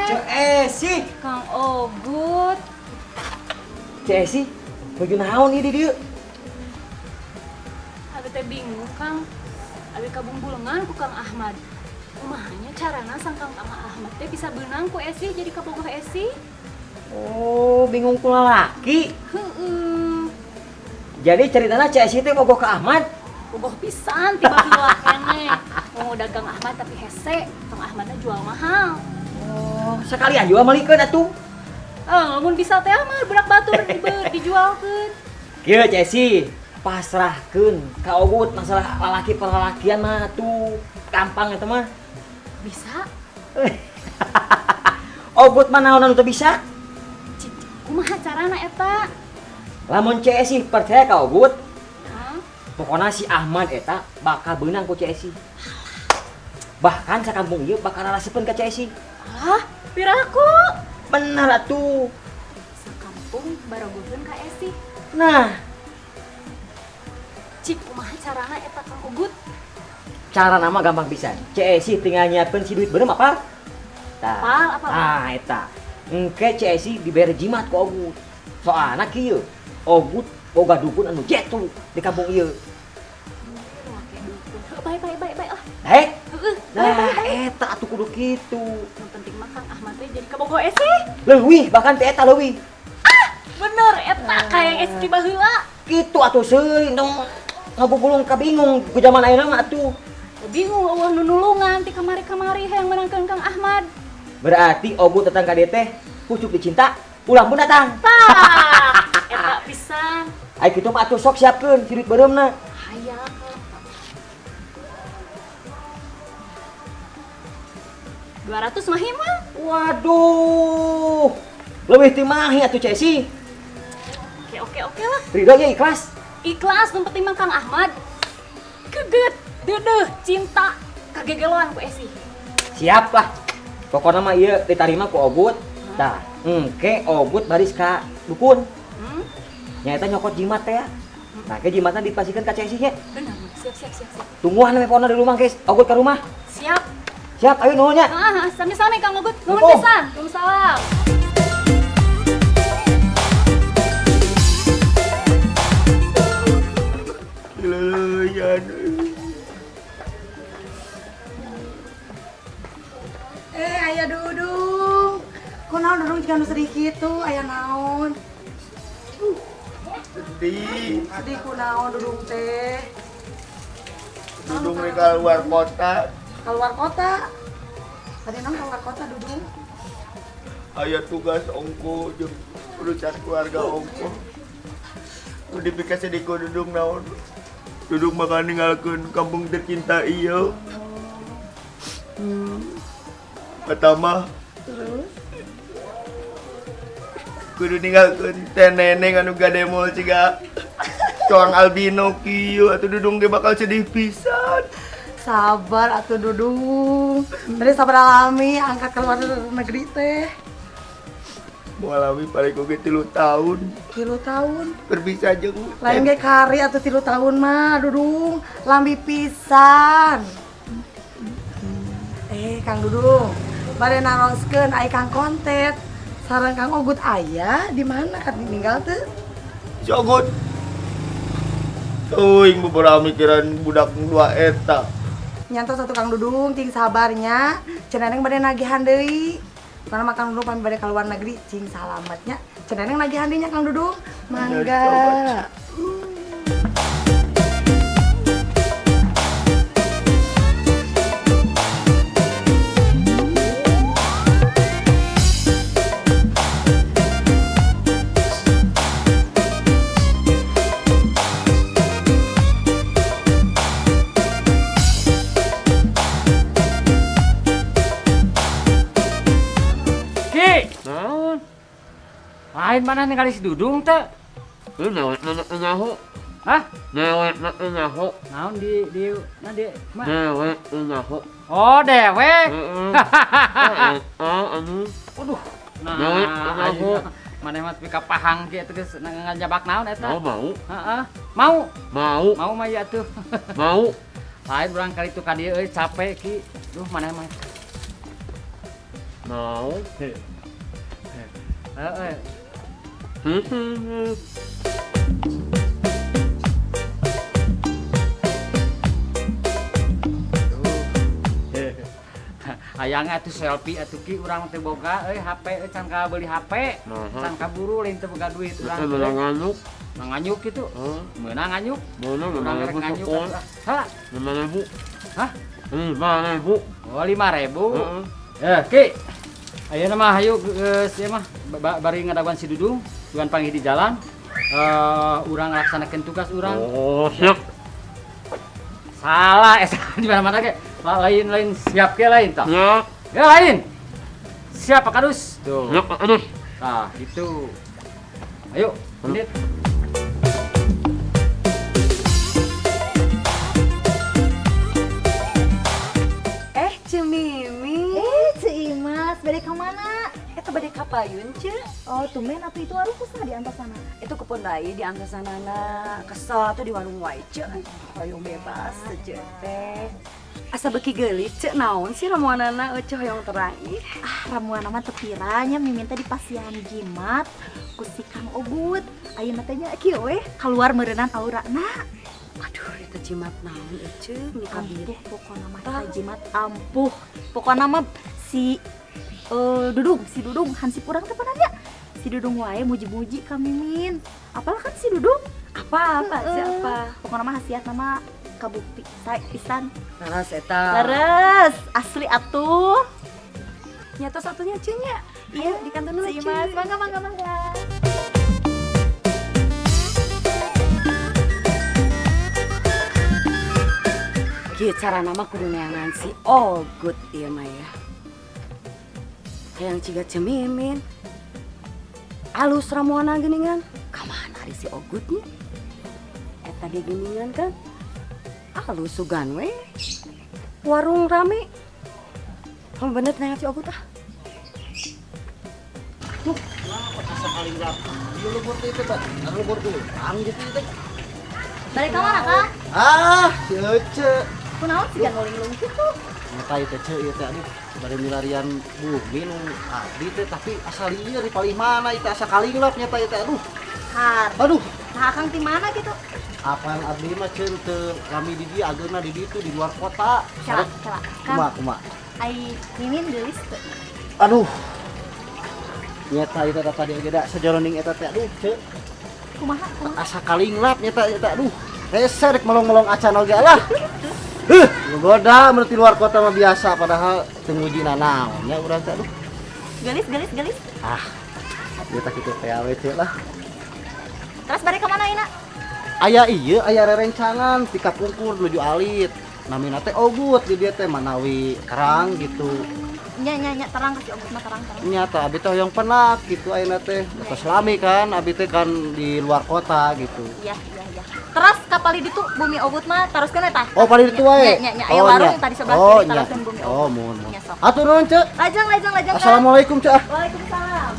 Cek Esi. Kang Ogut. Cek Esi, baju naon ini dia? Abi teh bingung Kang. Abi kabungbulengan ku Kang Ahmad. Kumahanya carana sang Kang Ahmad teh bisa beunang ku Esi jadi kabogoh Esi? Oh, bingung ku lalaki. Heeh. Jadi ceritanya Cek Esi teh bogoh ke Ahmad. Bogoh pisan tiba heula keneh. Mau dagang Ahmad tapi hese, Kang Ahmadna jual mahal. Oh, sekalian juga malikeun atuh. Lamun bisa teh mah budak batur dijualkeun. Kieu Cek Esi, pasrahkeun ka Ogut masalah lalaki perlalakian mah tuh gampang eta mah. Bisa? Ogut mah naon anu teu bisa? Cik, kumaha carana eta? Lamun Cek Esi percaya ka Ogut, Hah? pokoknya si Ahmad eta bakal beunang ku Cek Esi. Bahkan sakampung ieu bakal rarasepeun ka Cek Esi. Alah, piraku? Bener atuh. Sakampung barogoheun ka Esi. Nah, Cik, kumaha carana eta Kang Ugut? cara nama gampang pisan. Cek Esi tinggal nyiapkeun si duit beuneu apa? Tah. Apal, apa? Ah, eta. Engke Cek Esi dibere jimat ku Ogut. Soalna kieu, Ogut boga dukun anu jetu di kampung ieu. Baik lah. Heh, Heeh, nah baik. eta atuh kudu kitu. Yang penting mah Kang Ahmad teh jadi kabogoh Esi. Leuwih, bahkan teh eta leuwih. Bener, eta kayak Esi baheula. Kitu atuh seuing dong. Ngabubulung kabingung ku zaman ayeuna mah atuh. Bingung eueuh nu nulungan ti kamari-kamari hayang menangkeun Kang Ahmad. Berarti Ogut datang ka dieu teh pucuk dicinta, ulang pun datang. Tah, eta pisan. Ai kitu mah atuh sok siapkeun si duit beureumna. Hayang. 200 mahim mah. Waduh. Leuwih ti mahi atuh Cek Esi. Oke lah. Ridho ya ikhlas. Ikhlas nu penting mah Kang Ahmad. Keget, deudeuh, cinta, kagegeloan ku Esi. Siap lah. Pokoknya mah ieu ditarima ku Ogut. Tah, engke Ogut baris ka dukun. Nyaeta nyokot jimat teh ya. Nah, ke jimatna dipasikeun ka Cek Esi nya. Bener, siap. Tungguan we pona di rumah, guys. Ogut ke rumah. Siap. Siap, ayo nuhun nya. Sami-sami Kang Ogut. Nuhun Nuhun. pisan. Waalaikumsalam. Leleyan. Aya Dudung. Kunaon Dudung jika nu sedih kitu, aya naon? Sedih. Sedih kunaon Dudung teh? Dudung di keluar kota. Keluar kota. Tadi naon keluar kota Dudung? Aya tugas ongko jeung urusan keluarga ongko. Udah dipikasi di Dudung naon. Dudung bakal ninggalkeun kampung tercinta ieu. Pertama, kudu ninggalkeun teh neneng anu gademol ciga coang albino kieu atuh Dudung ge bakal sedih pisan. Sabar atuh Dudung. Tadi sabar alami angkat keluar negeri teh. Mengalami paling oge 3 tahun 3 tahun. berpisah jeung Lain ge kari atuh 3 tahun mah Dudung. Lambi pisan. Kang Dudung, bade naroskeun ai Kang Kontet. Sareng Kang Ogut aya di mana kan ninggal teh? Sogut. Teuing beberapa mikiran budak dua eta. Nyantos satu Kang Dudung, cing sabarnya. Ceneneng bade nagihan deui. Karena makan dulu pamit bade ka luar negeri, cing salamatnya. Ceneneng nagihan deui nya Kang Dudung. Mangga. Naon? Lain mana ningali si Dudung teh? Lu newek na nyaho. Hah? Newek na nyaho. Naon di ma? Newek nyaho. Oh, dewe. Heeh. Anu. Waduh. Nah, Newek nyaho. Maneh mah pika pahang ge geus ngajabak naon eta? Mau. Heeh. Mau. Mau. Mau mah ya tuh. Mau. Lain urang kali itu ka dieu euy capek ki. Duh maneh mah. Naon? Heeh. Ayangnya tuh selfie atuh ki urang teh boga HP can ka beli HP. Naha. Can kaburu lain teu boga duit urang. Itu belang nganyuk. Nganyuk gitu. Meunang nganyuk. Mana Urang mana rek ibu nganyuk. sokon? Hah? 5.000. Hah? 5.000. Oh 5.000. Heeh. Ki. Ayeuna mah hayu geus ieu mah bari ngadaguan si Dudung, tuan panggil di jalan. Urang laksanakeun tugas urang. Oh, siap. Salah di mana-mana ge. Lain siap ke lain tah. Ya, Ya lain. Siap Pak Kadus. Tuh. ya Pak Kadus. Nah, gitu. Ayo, menit. Cemimi. Imas, bade ka mana? Eta bade ka payun, Ce. Oh, tumben atuh itu aruh kusna di antos sana. Itu kepon deui di anggesanana. Kesel tuh di warung wae, Ce. Hoyong bebas, Ce teh. Asa beuki geulis, Ce. Naon sih ramuanana eueuh hoyong terang ih. Ramuan nama tepiranya miminta di pasian jimat ku si Kang Ogut. Ayeuna teh nya kieu we keluar meureunnan aurana. Aduh, eta jimat naon eueuh, Ce. Nikah Ampuh bieu. pokona mah eta jimat ampuh. Pokona mah si si Dudung hansip urang teh pananya. Si Dudung wae muji-muji ka Mimin. Apalah kan si Dudung? Apa siapa? Pokona mah hasiat nama kabukti sae pisan. Laras eta. Leres, asli atuh. Nyata satunya Ce nya. Iya, di kantor dulu, Si Ce. Imas, mangga. Kieu cara nama kudu neangan si Ogut ieu mah ya. Hayang ciga Cemimin. Alus ramuana geuningan. Ka mana ari si Ogutnya? Eta ge geuningan kan. Alus sugan we. Warung rame. Kamu bener neangan si Ogut ah. Balik ka mana, Kang? Ah, cece. Kunaon sih nguling-nguling kitu? Nyata itu ce ieu teh aduh bari milarian bumi nu abdi teh tapi asal ieu di paling mana itu asa kalinglap nyata ieu teh aduh. Har. Aduh, Nah, Kang di mana gitu? apaan abdi mah ceun teu lami di dieu ageuna di ditu di luar kota. Cala. Kang, Kumaha. ai mimin geulis teu. Aduh. Nyata itu tadi ge da sajroning eta teh aduh ce. Kumaha? Asa kalinglap nyata ieu teh aduh. Hese rek melong-melong acan oge lah. Goda menurut di luar kota mah biasa padahal teu ngujina naon nya urang teh aduh. Gelis. Ah. Ieu teh kitu teh awe ce lah. Terus balik ke mana Ina? Aya ieu aya rerencangan tika pungkur menuju alit. Namina teh Ogut di dieu teh manawi kerang gitu. Nya terang kasih obat mah terang. Nyata abi teh hoyong penak gitu ayeuna teh. Terus lami kan abi teh kan di luar kota gitu. Iya. Terus kapal di ditu bumi ogut mah teruskeun eta. Oh paling itu wae. Nya aya warung yang tadi sebelah oh, kiri nya. teruskeun bumi Oh, ogut. mun. Nya, sok. Atur nuhun, Cek. Lajang. Kang. Assalamualaikum, Cek. Waalaikumsalam.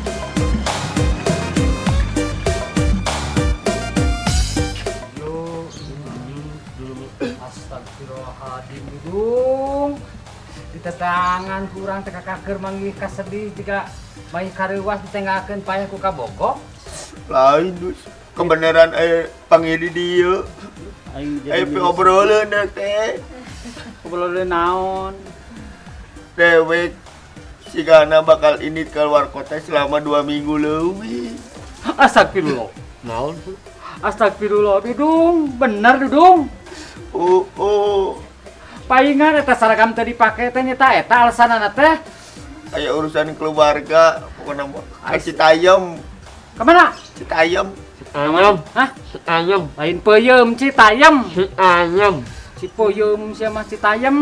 Astagfirullahaladzim Dudung. Di tetangan kurang teka kaker manggih kasedih jika bayi kareuwas ditengahkeun payah ku kabogok. Lain dus. Kebenaran panggil di dieu. Ayo obroleun teh. Obroleun naon? Dewek sigana bakal ini keluar kota selama 2 minggu leuwih. Astagfirullah. Naon tuh? Astagfirullah Dudung, bener Dudung. Oh. Paingan eta seragam teh dipake teh nyata eta alasanana teh. Aya urusan keluarga pokona mah. Citayam. Kemana? Citayam. Ayam. Hah? Ayam. Lain peuyeum Citayam. Ayam. Si peuyeum sia mah Citayam.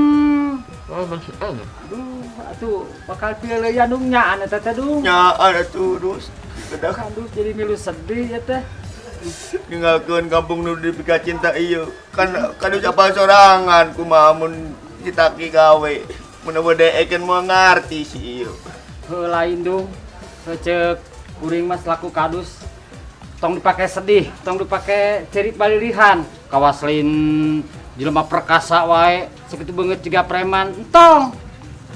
Oh, masih ayam. Aduh, atuh bakal pilih anu nyaan eta teh Dung. Nyaan atuh dus. Kedah Aduh jadi milu sedih ya teh. ninggalkeun kampung nu dipika cinta ieu. Kan ucapan sorangan kumaha mun ditaki gawe. Mun bedeekeun moal ngarti si ieu. Heuh lain Dung. Cek kuring mas laku kadus. Tong dipake sedih, tong dipake cerit balilihan. Kawaslin jelema perkasa wae, sakitu beungeut jiga preman. Entong.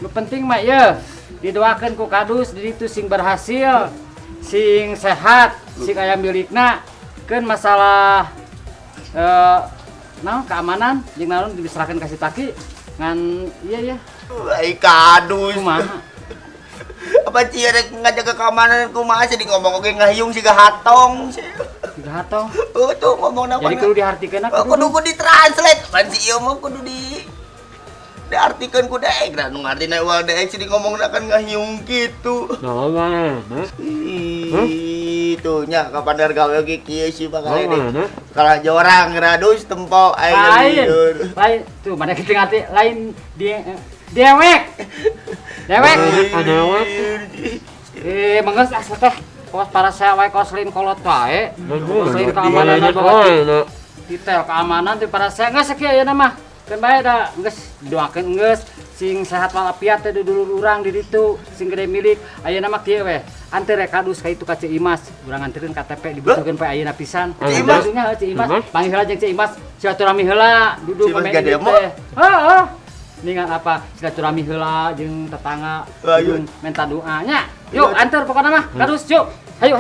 Nu penting mah ye didoakeun ku kadus di ditu sing berhasil, sing sehat, sing aya milikna. Keun masalah naon keamanan jeung naon diserahkeun ka si Taki ngan iya ya. Ai kadus. Kumaha? Apa cirek ngajaga keamanan kumaha sih ngomong oge ngahiung siga hatong. Siga hatong. Tuh ngomong apa? Jadi kudu dihartikeun aku. Kudu ditranslate. Pan si ieu mah kudu diartikeun ku daek. Da nu ngartina ulah daek sih ngomongna kan ngahiung kitu. Naon? Itu nya kapan gawe oge kieu sih bakal ini. Kalau jorang radus tempo lain tuh mana kita ngerti lain dewek menges asal teh kos para sewa koslin kolot wae koslin keamanan detail keamanan teh para saya nggak sekian ya nama kan bae da geus doakeun geus sing sehat walafiat teh dulu urang di ditu sing gede milik ayeuna mah kieu we anter kadus ka itu ka Ceu Imas urang anterkeun KTP dibutuhkeun poe ayeuna pisan nya Ceu Imas panggil heula jeung Ceu Imas silaturahmi heula duduk pameh teh heeh ningan apa silaturahmi heula jeung tetangga jeung minta doa nya yuk anter pokona mah kadus yuk ayo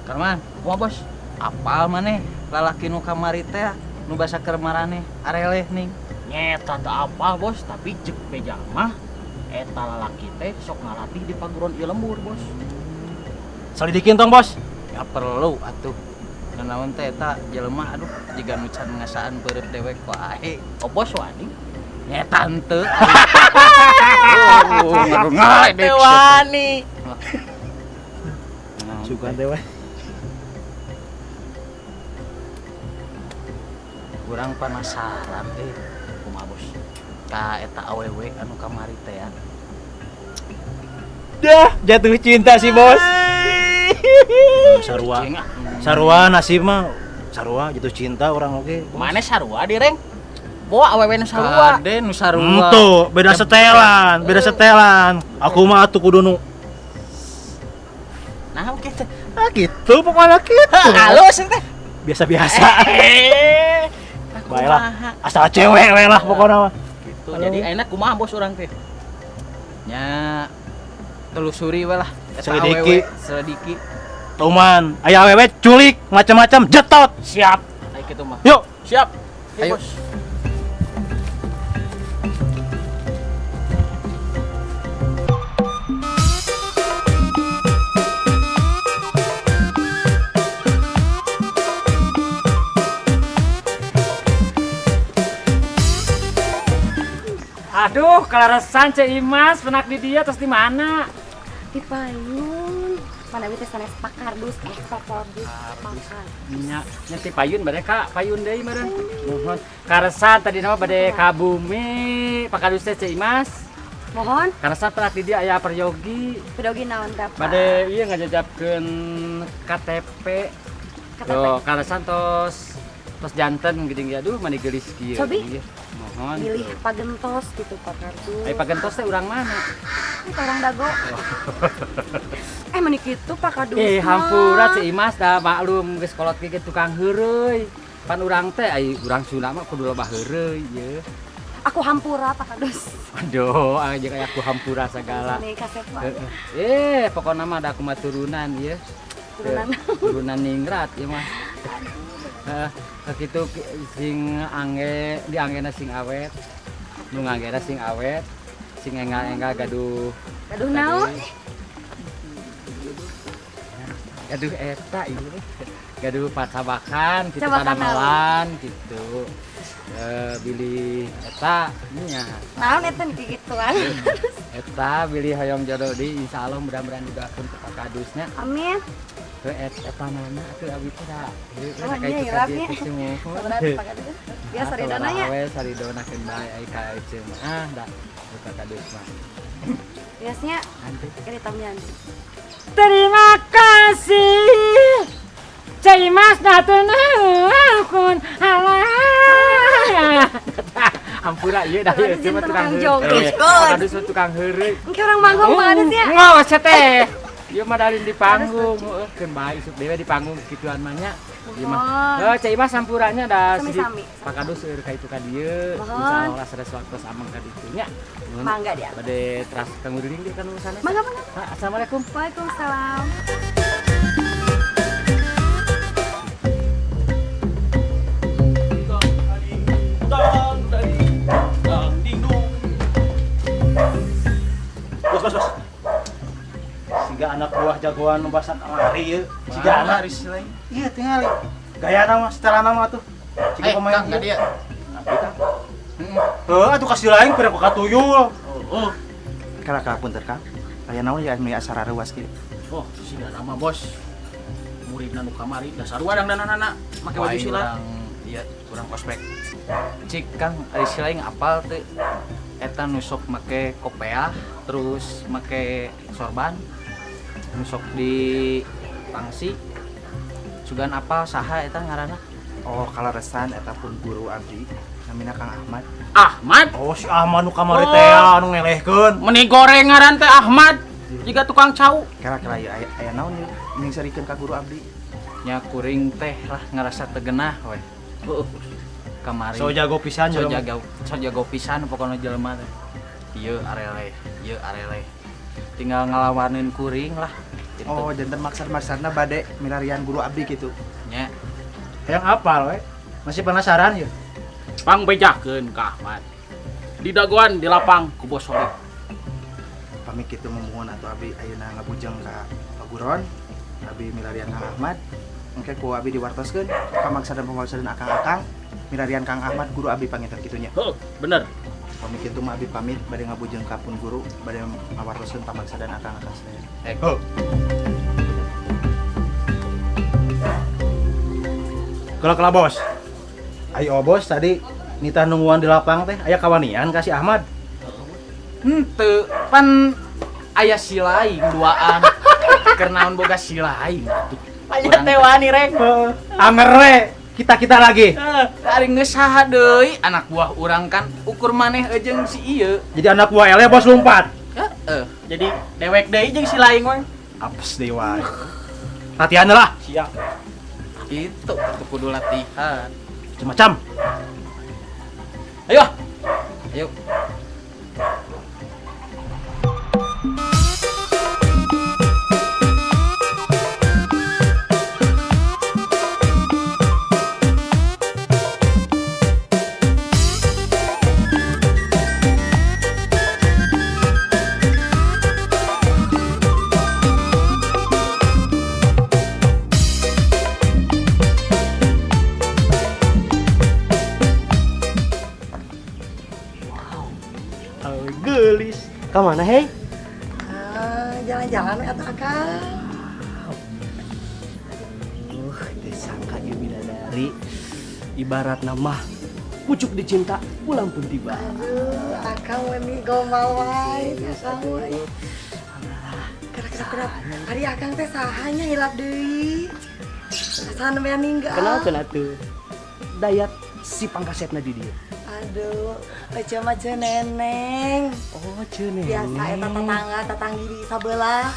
Karman, wah bos, apal maneh lalaki nu kamari teh nu basa keur marane areleh ning. nyeta teu apal bos tapi cek beja mah eta lalaki teh sok ngalatih di paguron ieu lembur bos. Salidikin tong bos. Ya perlu atuh. Nanaon teh eta jelema aduh jiga nu can ngasaan peureut dewek wae. Oh bos wani. Nyeta henteu. Ngadek wani. Sugan dewe. Kurang penasaran kumaha bos. Ka eta awewe anu kamari teh ya. Dah jatuh cinta si bos. Sarua nasib mah sarua jatuh cinta orang oke. Mana sarua direng? Bawa awewe nu sarua. Kade nu sarua. Tuh beda setelan. Aku mah atuh kudu nu. Nah oke teh. Ah gitu pokoknya gitu. Halus teh. Biasa-biasa. Baiklah, asal cewek we lah pokoknya mah. Gitu. Jadi enak kumaha bos urang teh. Nya telusuri we lah. Selidiki. Tuman, aya awewe culik macam-macam jetot. Siap. Ayo kitu mah. Yuk. Siap. Ayo bos. Aduh, kalaresan Ceu Imas penak di dia terus di mana? Di payun. Mana teh sanes pakardus pakardus. Nya ti payun bade ka payun deui meureun. Mohon karasan tadi nama bade ka bumi pakardus teh Ceu Imas. Mohon. Karasan penak di dia aya peryogi. Peryogi naon teh? Bade ieu ngajajabkeun KTP. Tuh, karasan tos janten geuning aduh mani geulis kieu. Cobi. Mohon. Pilih pagentos gitu pakardus. Ai pagentos teh urang mana? Orang dago. Meni kitu pakardus. Hampura Ceu Imas da maklum geus kolot ge tukang heureuy. Pan urang teh ai urang Sunda mah kudu loba heureuy ye. Aku hampura pakardus. Aduh, aja kayak aku hampura segala. Nih kasep Pokokna mah da aku mah turunan ye. Turunan ningrat ye mah. Kitu sing angge di anggena sing awet. Nu nganggena sing awet. Sing enggak gaduh naon? Gaduh eta ieu. Gaduh pacabakan kitu tanamelan gitu. Bilih eta nya. Naon eta kikituan? Eta bilih hoyong jodoh di insyaallah mudah-mudahan didoakeun ka kadusnya. Amin. Eta mana atuh abi teh da. Iya, rapnya. Biasa ridona nya. Awe saridonakeun bae ai ka ece mah. Da buka kadus mah. Biasanya keritamnya. Terima kasih. Ceu Imas dateuneun halah. Hampura ieu dah ieu cuma tukang joget. Kadus tukang heureuy. Engke urang manggung banget ya. Ngaos teh. Dia mah dalin di panggung, kan baik isuk dewe di panggung gituan mah nya. Ieu mah. Cai mah sampuranya da Sami-sami. pakadu seueur ka itu ka dieu. Insyaallah sares waktu samang ka ditu nya. Mangga dia. Bade teras kanggo deuring dia kan urusanna. Mangga mangga. Assalamualaikum. Waalaikumsalam. Bos. Siga anak buah jagoan nu basak kamari ieu. Siga anak di sini. Iya, tingali. Gaya nama, setelah nama tuh. Siga pemain Kang, dia. Atuh kasih lain pada kok katuyul. Oh, Kala punten Kang. Aya naon ya anu asara reuas kieu? oh, siga nama bos. Muridna nu kamari dasar wadang danana make baju silat. Iya, kurang ospek. Cik Kang, ari silaing apal teu eta nu sok make kopiah, terus make sorban, nu sok di pangsi. Sugan apal saha eta ngaranna? Oh, kalaresan eta pun guru abdi namina Kang Ahmad. Ahmad. Oh, si Ahmad nu kamari teh anu ngelehkeun. Meni goreng ngaran teh Ahmad. Jiga tukang cau. Kira-kira aya naon ieu ning sarikeun ka guru abdi? Nya kuring teh lah ngarasa tegenah we. Kamari. So jago pisan So jelema. jago pisan pokoknya jelema teh. Ieu arele. Tinggal ngalawanin kuring lah. Gitu. Oh, janten maksud-maksudna bade milarian guru abdi gitu. Nya Yang apal we. Masih penasaran ya? pangbejakeun ka Ahmad. Di dagoan di lapang ku bos Solik. Pamit kitu memuhun atuh abdi ayeuna ngabujeng ka paguron. Abdi milarian Kang Ahmad. Engke ku abdi diwartoskeun pamaksadan akang-akang milarian Kang Ahmad guru abdi panginten kitunya. Heuh, bener. Pamit kitu mah abdi pamit bade ngabujeng ka pun guru bade ngawartoskeun pamaksadan akang-akang sadaya. Oh. Kalau bos. Ayo bos tadi nita nungguan di lapang teh aya kawanian kasih Ahmad. Henteu, pan aya si lain duaan. Karena naon boga si lain atuh. Aya teh wani rek. Anger we, kita lagi. Ari geus saha deui anak buah urang kan ukur maneh jeung si ieu. Jadi anak buah ele bos lompat. Heeh. Jadi dewek deui jeung si lain we. Apes deui wae. Latihan lah. Siap. Itu kudu latihan. Macam. Ayo. Ayo. Gelis. Ka mana hei? Jalan-jalan atau Akang. Disangka ieu bidadari. Ibarat nama pucuk dicinta pulang pun tiba. Aduh, Akang meni gombal wae, Akang wae. Gerak. Ari Akang teh sahanya hilap deui. Saha nembe ninggal. Kenapa atuh? Dayat si pangkasetna di dieu. Aduh, ece mah neneng. Oh, ceneneng. Biasa eta tetanggi di sabelah.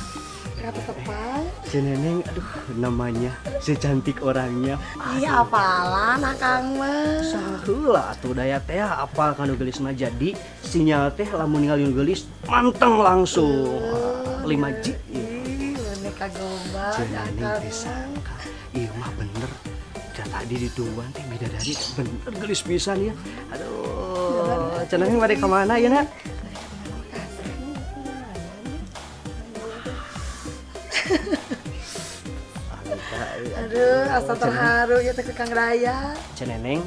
Kata tepan. Ceneneng, aduh namanya secantik orangnya. Iya apalan Akang mah. Saheula atuh daya teh apal kanu gelis mah jadi sinyal teh lamun ninggalin gelis manteng langsung. 5G. Ih, leunek kagombal. Ceneneng disangka. Ieu mah bener. Tadi ditungguan teh bidadari bener gelis pisan ya. Aduh, ceneneng bade ka mana ya, Nak? Aduh, asa terharu ya teh ke Kang Raya. Ceneneng,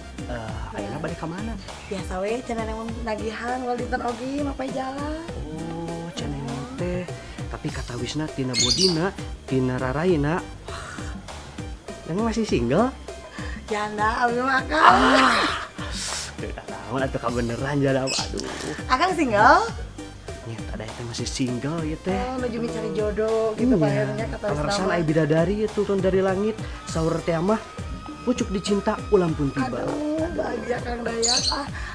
ayeuna bade ka mana? Biasa we ceneneng nagihan wal dinten ogi mapai jalan. Oh, ceneneng teh. Tapi kata Wisna tina bodina, tina raraina. Yang masih single? Janda abdi mah Akang. Naon atuh kabeneran jada aduh. Akang single? Nya ada teh masih single ya teh. Oh, menuju mencari jodoh gitu panggilnya kata Pangersan Ustaz. ai bidadari ya turun dari langit. Saur teh mah pucuk dicinta ulang pun tiba. Aduh, bahagia Kang Dayat.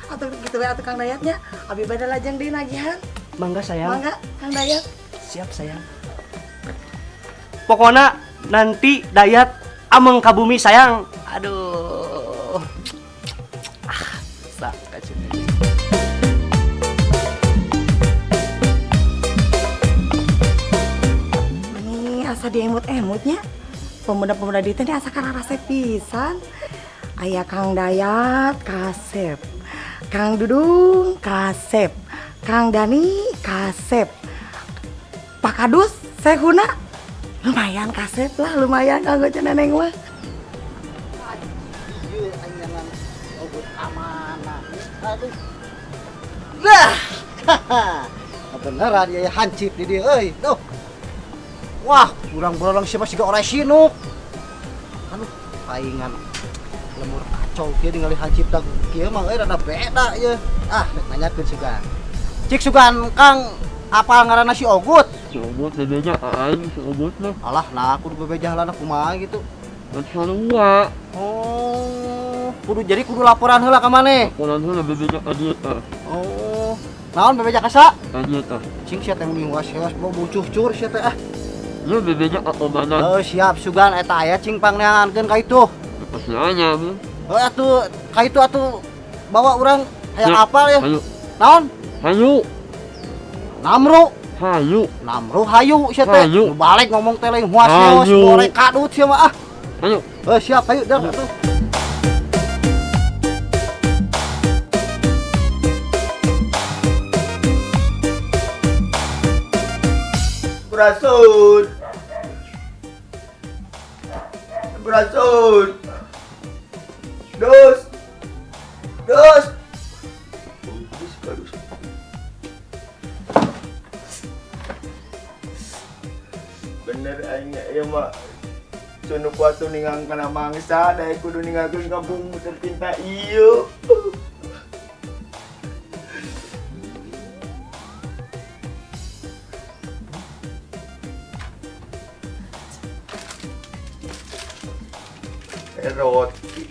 Atuh gitu we atuh Kang Dayatnya. Abi bade lajeng deui nagihan. Mangga sayang. Mangga Kang Dayat. Siap sayang. Pokoknya nanti Dayat ameng ka bumi sayang. Aduh. Saka cenah. Ini asa diemut-emutnya. Pemuda-pemuda di teh asa kararase pisan. Aya Kang Dayat kasep, Kang Dudung kasep, Kang Dani kasep, Pak Kadus Sehuna lumayan kasep lah, lumayan kanggo ceneneng mah. Lah, beneran ya hancip di dia, euy. Tuh. Wah, kurang-kurang siapa sih orang sinuk. Anu, paingan lemur kacau kieu ningali hancip dak kieu mah euy rada beda ye. Ah, rek nanyakeun sugan. Cik sugan Kang, apa ngaranna si Ogut? Si Ogut bebenya aing, si Ogut mah. Alah, nah aku bebejah lana kumaha gitu. Dan sarua. Oh, kudu laporan heula ka maneh. Laporan heula bebenya ka dieu tah. Oh, naon bebejah kasa? Ka dieu tah. Cing sia teh mending was-was bau cucur sia teh ah. Ieu bebenya ka komandan. Oh, siap sugan eta aya cing pangneangankeun ka itu. Pasti anya, Bang. Oh, atuh ka itu atuh bawa urang hayang Ya, apal ya. Hayu. Naon? Hayu. Namru. Hayu. Namru hayu sia teh. Hayu. Nu balik ngomong teh lain huas-huas Hayu. goreng kadut sia mah ah. Hayu. Siap hayu dah atuh. Berasun. Berasun. Dus. Dus. Bener aing ya mah. Sunu kuatu ningang kana mangsa da kudu ninggalkeun kampung tercinta ieu. Roti.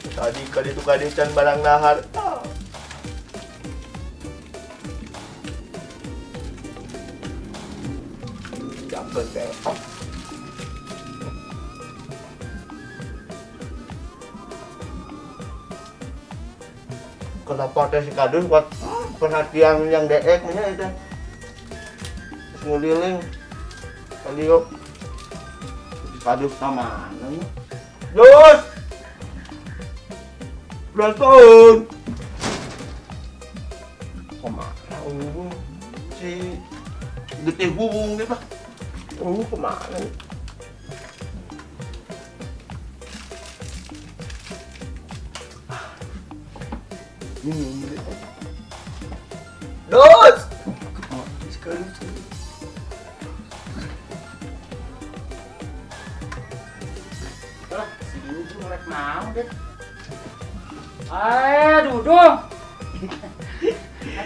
Tadi kali itu can barang lahar. Jangan deh. Kenapa teh si Kadus buat perhatian yang deek nya itu? Terus ngeliling. Kali yuk. Kadus sama mana? Dus! Berasun! Kemana? Si Getih hubung dia pak. Kemana? Dus! Sekali. Dudung.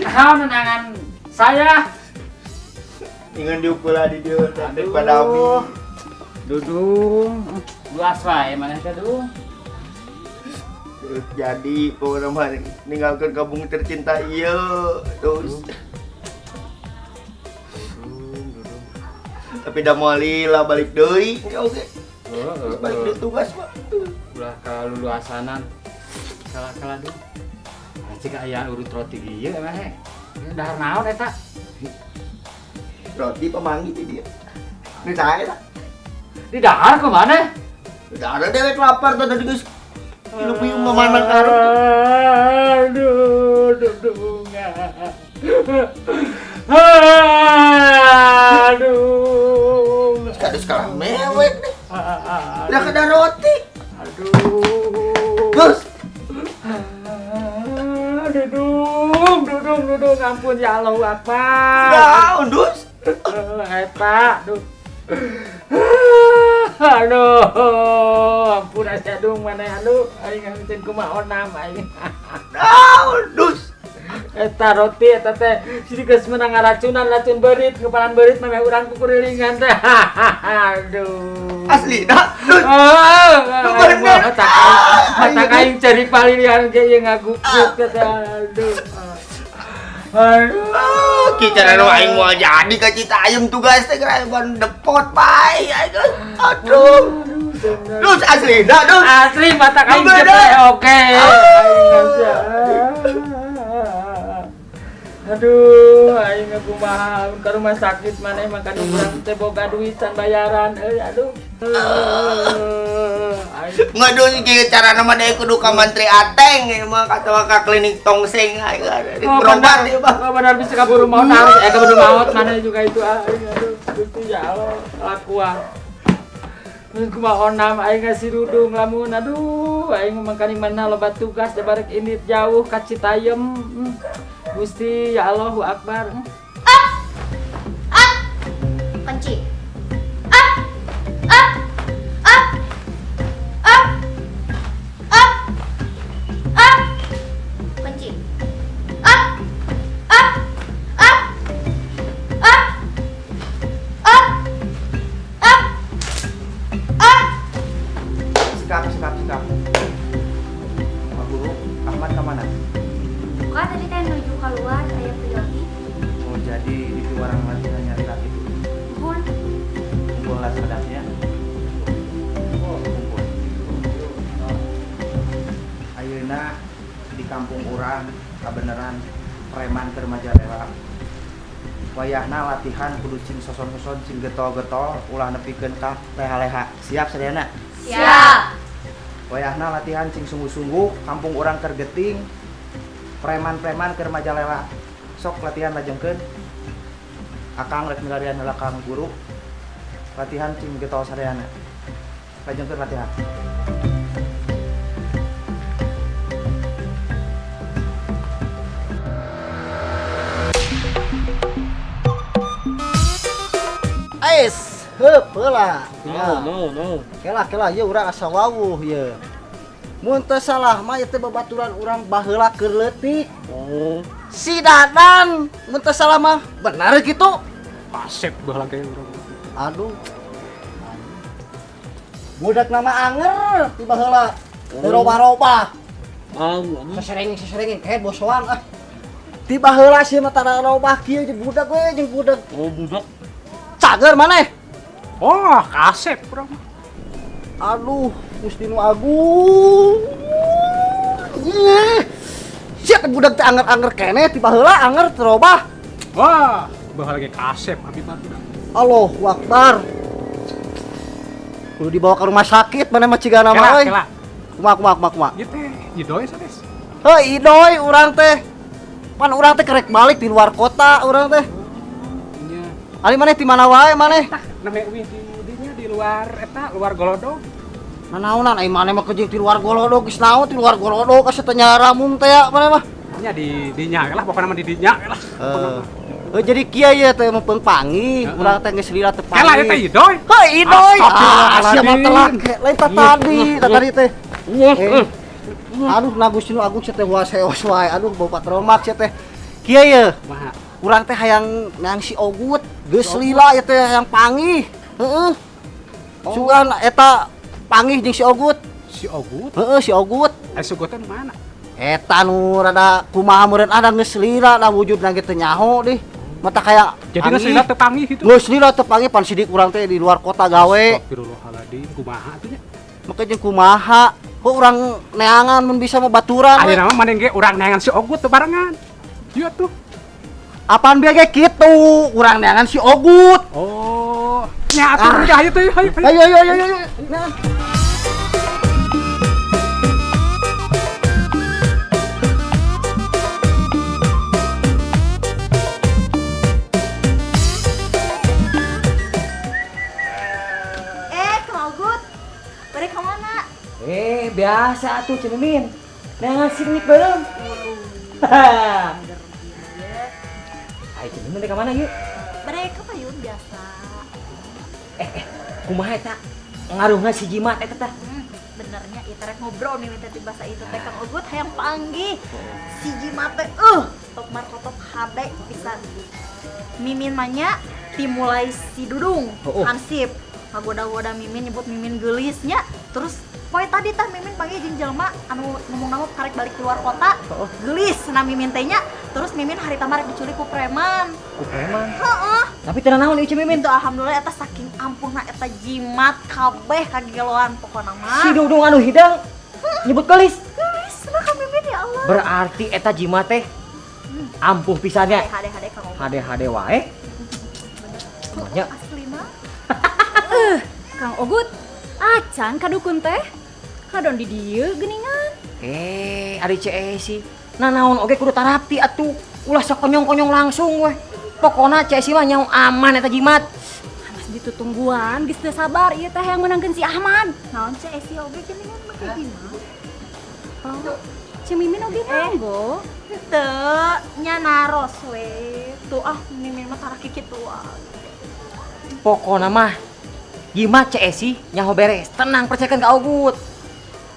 Tahu nenangan saya. Ingin diukur di dia daripada Abi. Dudung. Luas wae maneh teh, Dung. Jadi orang ninggalkan kampung tercinta iya. Dus. Tapi dah mau lila balik deui. Oke. Balik deui tugas, Pak. Ulah kaluluasanan. Kala-kala Dung. Cik aya urut roti ieu mah he. Dahar naon eta? Roti pemanggi ti dia. Ini saya tak. Di dahar ke mana? Udah ada dewek lapar tuh tadi guys. Lu piung kemana karep? Aduh, Dudung. Aduh. Kadus kalah mewek nih. Udah kena roti. Aduh. Gus. Dudung, ampun ya Allah Akbar. Daun, Dus. Eta, duh. Aduh, ampun asa dung mana aduh, aing ngeuceun kumaha onam aing. Daun, Dus. Eta roti eta teh sidi geus meunang ngaracunan racun beurit, kepalan beurit mah meh urang kukurilingan teh. Aduh. Asli dah, Dus. Mata kaing cari palilihan ge ieu ngaguguk teh. Aduh. Aduh, kita nu aing mau jadi ka Citayam tugas teh geus ban depot bae. Aduh. Dus asli, dah dus. Asli mata kain Duh, gede, dah. oke. Aduh, aing kumaha ka rumah sakit maneh makan urang teh boga duit can bayaran aduh. Ngadun kieu carana mah deui kudu ka Mantri Ateng mah katawa ka klinik Tongseng aing berobat ieu mah. Oh benar bisa kaburu maut harus kaburu maut maneh juga itu aduh Gusti ya Allah lakuan. Mun kumaha onam aing ngasih rudung lamun aduh aing mangkani mana loba tugas da barek ini jauh ka Citayam. Gusti ya Allahu Akbar. Kunci. Kunci. Sikap. Pak Guru, Ahmad kemana? Bukan tadi teh menuju keluar saya Priyogi. Oh jadi di luar latihan nyari latih. Mohon. Kumpul sadapnya. Oh kumpul. Ayeuna di kampung urang kabeneran preman keur Majalela. Wayahna latihan kudu cing soson-soson cing getol-getol ulah nepikeun ka leha-leha. Siap sadayana? Siap. Wayahna latihan cing sungguh-sungguh kampung urang keur geuting. Preman-preman keur Majalela. Sok latihan lajengkeun. Akang rek milarian heula Kang Guru. Latihan cing getol sadayana. Lajengkeun latihan. Ais, heup heula. No. Kela ieu urang asa wawuh ieu. Mun teu salah mah ieu teh babaturan urang baheula keur leutik. Oh. Si Dadan, mun teu salah mah bener kitu. Asep baheula ge urang. Aduh. Budak nama anger ti baheula. Roba-roba. Seserengin kayak bosoan ah. Ti baheula sih mah tara robah kieu jeung budak we jeung budak. Oh budak. Cager maneh. Oh, Asep urang. Aduh, Gusti Nu Agung. Siap budak teh anger-anger keneh ti baheula anger terobah. Wah, baheula ge Asep abi mah. Allahu Akbar. Kudu dibawa ke rumah sakit mana mah cigana mah euy. Kumaha. Ieu teh Idoy sanes. Heuh, Idoy urang teh. Pan urang teh kerek balik di luar kota urang teh. Nya. Ali maneh ti mana wae maneh? Name uih di luar eta luar Golodog. Nanaonan ai maneh mah kejeng ti luar Golodog geus naon ti luar Golodog ka setenya ramung teh ya maneh mah. Nya di dinya lah pokona mah di dinya lah. Jadi kieu ye teh meupeung pangi, urang teh geus lila teu pangi. Kela eta Idoy. Heuh, Idoy. Astagfirullahaladzim. Sia mah telak lain tadi teh. Aduh, Gusti Nu Agung teh wae-wae wae. Aduh, bau patromak teh. Kieu ye. Kumaha? Urang teh hayang si Ogut, geus lila ieu teh hayang pangi. Heeh. Sugan eta panggih jeung si Ogut. Si Ogut? Heeh, si Ogut. Aya sugotan mana? Eta nu rada kumaha meureun ada geus lila da wujudna ge teu nyaho deui. Mata kayak jadi geus lila teu panggih gitu. Geus lila teu panggih pan sidik urang teh di luar kota gawe. Astagfirullahaladzim, kumaha atuh nya? Make jeung kumaha? Kok urang neangan mun bisa mah baturan. Ayeuna mah maneh ge urang neangan si Ogut teu barengan. Ieu tuh. Apaan biar ge kitu? Urang neangan si Ogut. Oh, nya atuh hayu teh, hayu. Ayo. Nah. Biasa tuh Cenemin. Nah sini belum. Ayo Cenemin ke mana yuk? Mereka payun biasa. Kumaha eta? Ngaruhna si Jimat eta tah. Benernya ieu rek ngobrol nih teh bahasa itu teh Kang Ogut hayang panggih. Si Jimat teh top markotop hade pisan. Mimin mah nya dimulai si Dudung, Hansip. ngagoda-goda Mimin nyebut Mimin geulisnya. Terus poe tadi tah Mimin panggil jeung jelema anu ngomong-ngomong karek balik keluar kota. Geulis cenah Mimin teh nya. Terus Mimin harita marek diculik ku preman. Ku preman. Heeh. Tapi teu naon ieu Mimin. Itu alhamdulillah eta saking ampuhna eta jimat kabeh kageloan pokona mah. Si Dudung anu hidang nyebut gelis. Geulis cenah ka Mimin ya Allah. Berarti eta jimat teh ampuh pisannya. Hade-hade Kang Ogut. Hade-hade wae. Namanya Aslina. Kang Ogut, acan kadukun teh. Kadon di dieu geuningan. ari Cesi. Nah naon oge kudu tarapti atuh. Ulah sok konyong-konyong langsung weh. Pokona Cesi mah nyaho aman eta jimat. Mas ditutungguan geus teu sabar ieu teh yang menangkeun si Ahmad. Naon Esi oge geuningan make gimana? Oh, Ci Mimin oge nganggo. Teu nya naros we. Tuh Mimin mah tara kitu Pokona mah jimat Cesi nyaho beres. Tenang percayakan ka Ogut.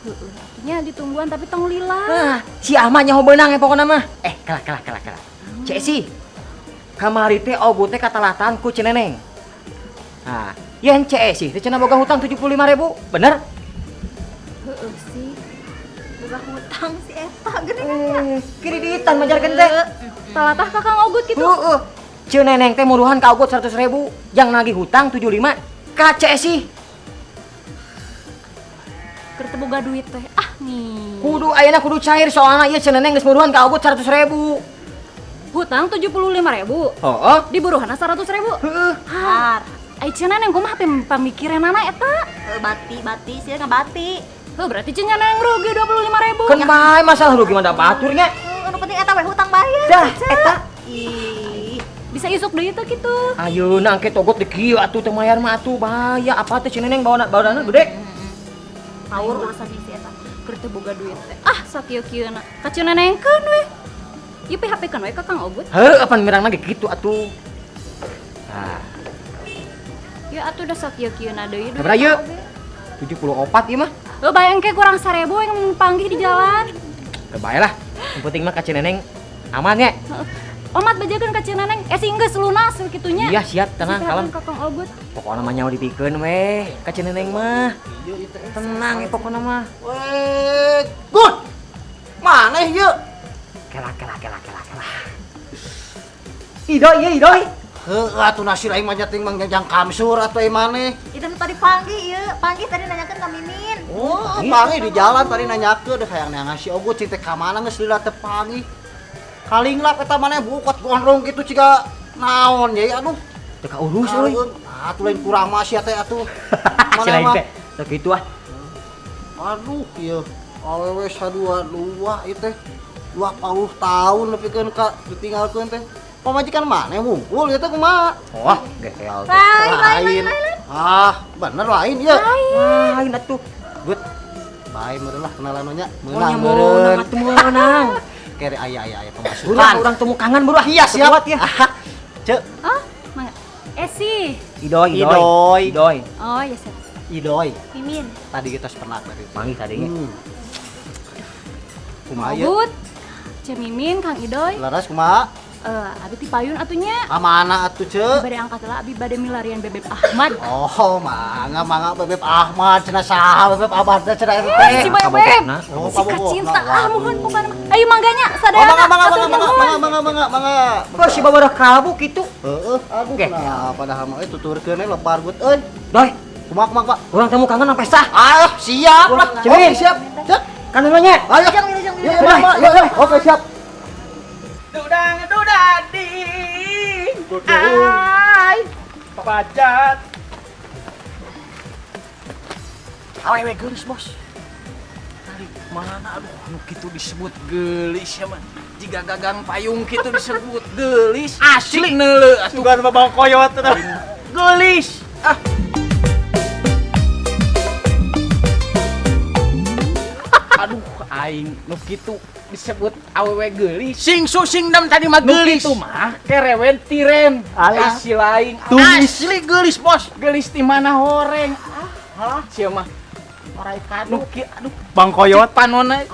Heeh, atunya ditungguan tapi tong lila. Nah, si Ahmad nyaho beunang pokona mah. Kalah. Cesi. Kamari teh Ogut teh katalatan ku Ceneneng. Nah, yen Cesi teh cenah boga hutang 75.000, bener? Heeh sih. boga hutang si eta geuningan. Kreditan majarkeun teh. Talatah ka Kang Ogut kitu. Heeh. Ceneneng teh muruhan ka Ogut 100.000, jang nagih hutang 75 ka Cesi. Keur teu boga duit teh. Ah nih. Kudu ayeuna kudu cair soalna ieu Ceneneng geus muruhan ka Ogut 100.000. Hutang 75.000. Heeh. Diburuhanna 100.000. Heeh. Har. Ai cenah kumaha teh pamikiranana eta? Bati sih ngabati. Heuh berarti cenah neng rugi 25.000. Kan bae masalah rugi mah da batur nya. Anu penting eta we hutang bayar. Dah eta. Ih, bisa isuk deui teh kitu. Ayeuna engke togot di kieu atuh teu mayar mah atuh bahaya apa teh Ceneneng bawaana gede. Awur urusan si eta. Keur teu boga duit teh. Ah sakieu-kieuna. Ka cenenengkeun we. Ieu PHP-keun we ka Kang Ogut. Heuh apan mirangna ge kitu atuh. Nah, Ya atuh da sakieu-kieuna deui. sabaraha ieu? 74 ieu mah. Heuh bayang ke kurang 1.000 yang panggih di jalan. Teu bae lah. Yang penting mah ka Ceneneng aman nya. Omat bajakeun ka ceneneng. Sing geus lunas kitunya. Iya siap tenang kalem. Ka Kang Ogut. Pokona mah nyaho dipikeun we ka Ceneneng mah. Tenang pokona mah. Weh, Gut. Mana ieu? Kela. Idoi. Heuh, atuh nasi lain mah nyating mangjang kamsur atuh ai maneh. Itu tadi panggih ieu, panggih tadi nanyakeun ka Mimin. Oh, panggih di jalan tadi nanyakeun deh hayang ngasih Ogut cinte ka mana geus lila teu panggih. Kalinglap eta maneh bukat gondrong kitu ciga naon ye aduh. Teu kaurus euy. Atuh lain kurang mah sia teh atuh. Mana mah? Teu kitu ah. Aduh ieu awewe sadua ieu teh 20 tahun nepikeun ka ditinggalkeun teh. Pamajikan mana ngumpul ieu teh kumaha? Wah, geel. Lain. Ah, bener lain ieu. Lain atuh. Gut. Bae meureun lah kenalan nya. Meunang meureun atuh meunang. Kere aya pemasukan. Urang temu kangen buru ah. Iya siap ya. Cek. Oh, mangga. Esi. Idoi. Oh, ya siap. Idoi. Mimin. Tadi kita pernah tadi. Manggih tadinya. Kumaha ieu? Ogut. Cek Mimin, Kang Idoi. Laras kumaha? Abi ti payun atunya. Kamana atuh ceu? Bade angkat lah abi bade milarian Bebeb Ahmad. Oh, mangga Bebeb Ahmad cenah saha Bebeb Ahmad cenah eta Si Bebeb. Oh, Si kacinta mohon bukan. Ayo mangganya sadayana. Mangga. Kok si babadah kalbu kitu? Heeh, aduh kenapa padahal mah tuturkeun we lebar gut euy. Doi, Kumaha Pak? urang temu kangen sampai sah. Ah, siap lah. Cimin. Siap. Cek. Kan nya. Ayo. Yuk. Oke, siap. Dudadi. Ai. Papajat. Awewe geulis bos. Tarik mana aduh nu kitu disebut geulis ya mah. Jika gagang payung kitu disebut geulis. Asli neuleuh atuh. Sugan babang koyot teh. Geulis. Aduh aing nu kitu disebut awewe geulis. Sing susingdam tadi mah geulis. Nu kitu mah kerewen tiren. Alah. Si lain. Asli geulis bos. Geulis di mana horeng. Sia mah. Orai kadu. Aduh. Bang koyot. Panonna.